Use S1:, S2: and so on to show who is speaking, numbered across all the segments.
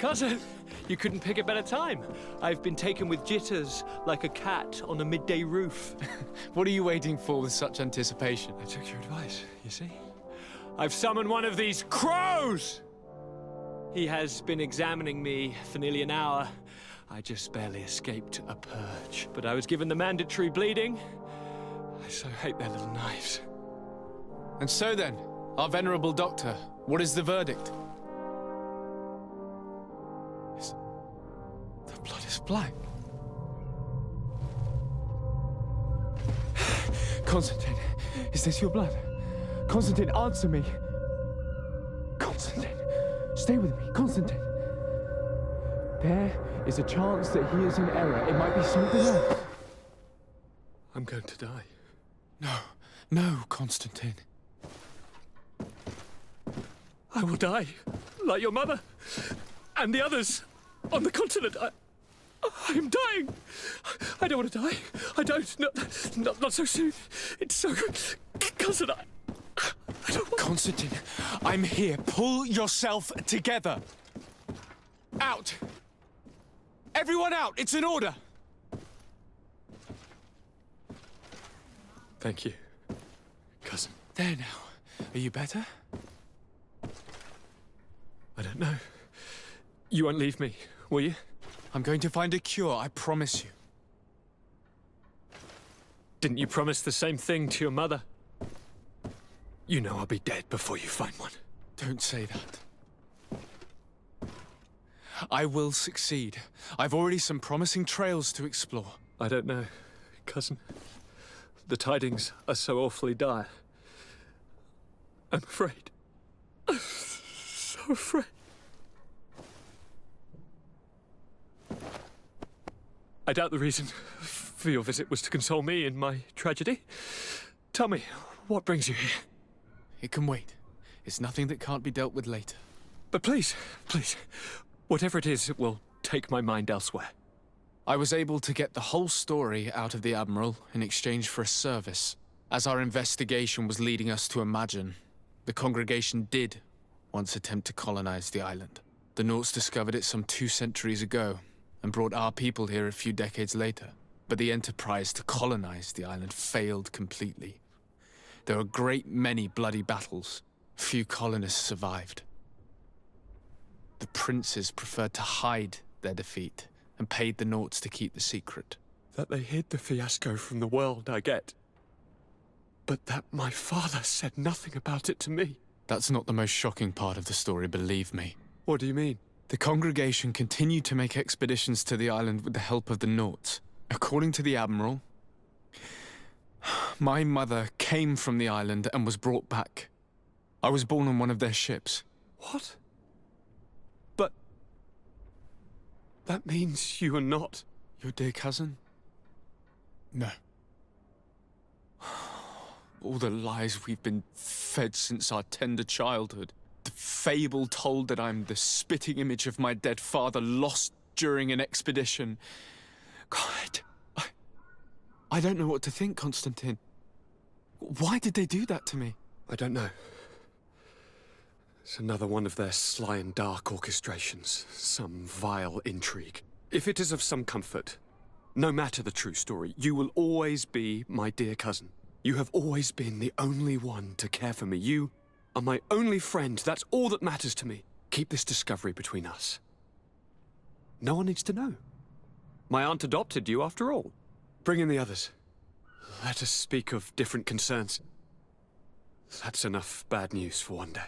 S1: Cousin, you couldn't pick a better time. I've been taken with jitters like a cat on a midday roof.
S2: What are you waiting for with such anticipation?
S1: I took your advice, you see? I've summoned one of these crows! He has been examining me for nearly an hour. I just barely escaped a purge. But I was given the mandatory bleeding. I so hate their little knives.
S2: And so then, our venerable doctor, what is the verdict? The blood is black.
S3: Constantin, is this your blood? Constantin, answer me. Constantin, stay with me. Constantin. There is a chance that he is in error. It might be something else.
S1: I'm going to die.
S2: No, Constantin.
S1: I will die, like your mother, and the others on the continent. I'm dying. I don't want to die. I don't. Not so soon. It's so good. Cousin, I don't want...
S2: Constantin, I'm here. Pull yourself together. Out. Everyone out. It's an order.
S1: Thank you, cousin.
S2: There now. Are you better?
S1: I don't know. You won't leave me, will you?
S2: I'm going to find a cure, I promise you.
S1: Didn't you promise the same thing to your mother? You know I'll be dead before you find one.
S2: Don't say that. I will succeed. I've already some promising trails to explore.
S1: I don't know, cousin. The tidings are so awfully dire. I'm afraid. I'm so afraid. I doubt the reason for your visit was to console me in my tragedy. Tell me, what brings you here?
S2: It can wait. It's nothing that can't be dealt with later.
S1: But please, whatever it is, it will take my mind elsewhere.
S2: I was able to get the whole story out of the Admiral in exchange for a service. As our investigation was leading us to imagine, the congregation did once attempt to colonize the island. The Nauts discovered it some 2 centuries ago and brought our people here a few decades later. But the enterprise to colonize the island failed completely. There were a great many bloody battles. Few colonists survived. The princes preferred to hide their defeat and paid the Nauts to keep the secret.
S1: That they hid the fiasco from the world, I get. But that my father said nothing about it to me.
S2: That's not the most shocking part of the story, believe me.
S1: What do you mean?
S2: The congregation continued to make expeditions to the island with the help of the Nauts. According to the Admiral, my mother came from the island and was brought back. I was born on one of their ships.
S1: What? But... that means you are not...
S2: Your dear cousin? No. All the lies we've been fed since our tender childhood. The fable told that I'm the spitting image of my dead father lost during an expedition. God, I don't know what to think, Constantin. Why did they do that to me?
S1: I don't know. It's another one of their sly and dark orchestrations. Some vile intrigue. If it is of some comfort, no matter the true story, you will always be my dear cousin. You have always been the only one to care for me. You are my only friend. That's all that matters to me. Keep this discovery between us. No one needs to know. My aunt adopted you after all. Bring in the others. Let us speak of different concerns. That's enough bad news for one day.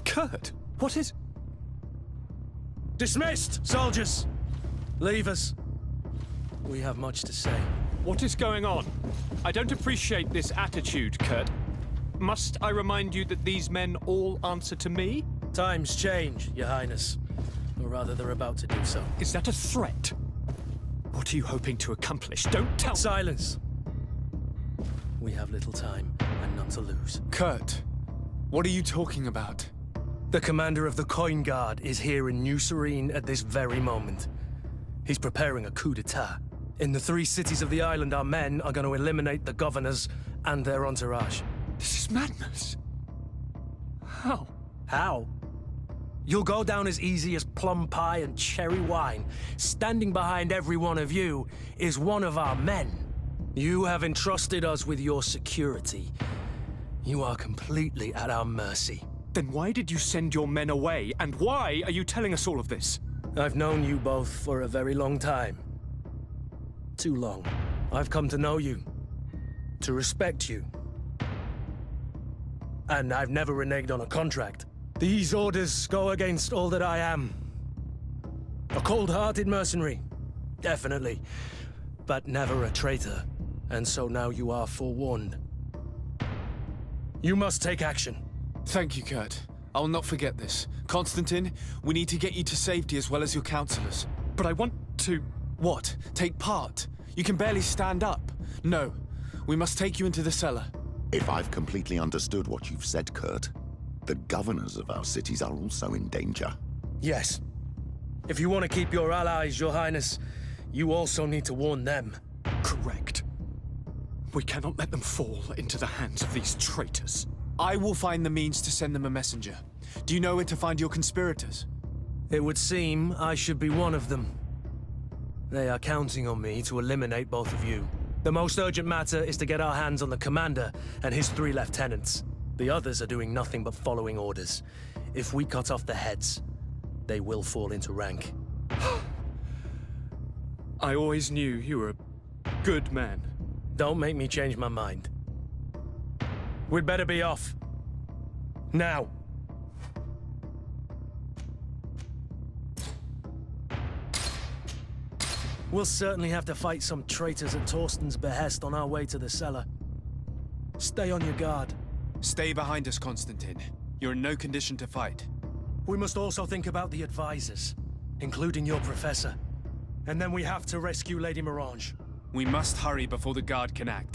S1: Kurt, what is...
S4: Dismissed, soldiers! Leave us. We have much to say.
S1: What is going on? I don't appreciate this attitude, Kurt. Must I remind you that these men all answer to me?
S4: Times change, Your Highness. Or rather, they're about to do so.
S1: Is that a threat? What are you hoping to accomplish? Don't tell...
S4: Silence! We have little time, and none to lose.
S2: Kurt, what are you talking about?
S4: The commander of the Coin Guard is here in New Serene at this very moment. He's preparing a coup d'etat. In the 3 cities of the island, our men are going to eliminate the governors and their entourage.
S1: This is madness. How?
S4: How? You'll go down as easy as plum pie and cherry wine. Standing behind every one of you is one of our men. You have entrusted us with your security. You are completely at our mercy.
S1: Then why did you send your men away? And why are you telling us all of this?
S4: I've known you both for a very long time. Too long. I've come to know you, to respect you. And I've never reneged on a contract. These orders go against all that I am. A cold-hearted mercenary, definitely, but never a traitor. And so now you are forewarned. You must take action.
S2: Thank you, Kurt. I will not forget this. Constantin, we need to get you to safety as well as your counselors.
S1: But I want to...
S2: What? Take part? You can barely stand up. No. We must take you into the cellar.
S5: If I've completely understood what you've said, Kurt, the governors of our cities are also in danger.
S4: Yes. If you want to keep your allies, Your Highness, you also need to warn them.
S1: Correct. We cannot let them fall into the hands of these traitors.
S2: I will find the means to send them a messenger. Do you know where to find your conspirators?
S4: It would seem I should be one of them. They are counting on me to eliminate both of you. The most urgent matter is to get our hands on the commander and his 3 lieutenants. The others are doing nothing but following orders. If we cut off the heads, they will fall into rank.
S1: I always knew you were a good man.
S4: Don't make me change my mind. We'd better be off. Now. We'll certainly have to fight some traitors at Torsten's behest on our way to the cellar. Stay on your guard.
S2: Stay behind us, Constantin. You're in no condition to fight.
S4: We must also think about the advisors, including your professor. And then we have to rescue Lady Mirange.
S2: We must hurry before the guard can act.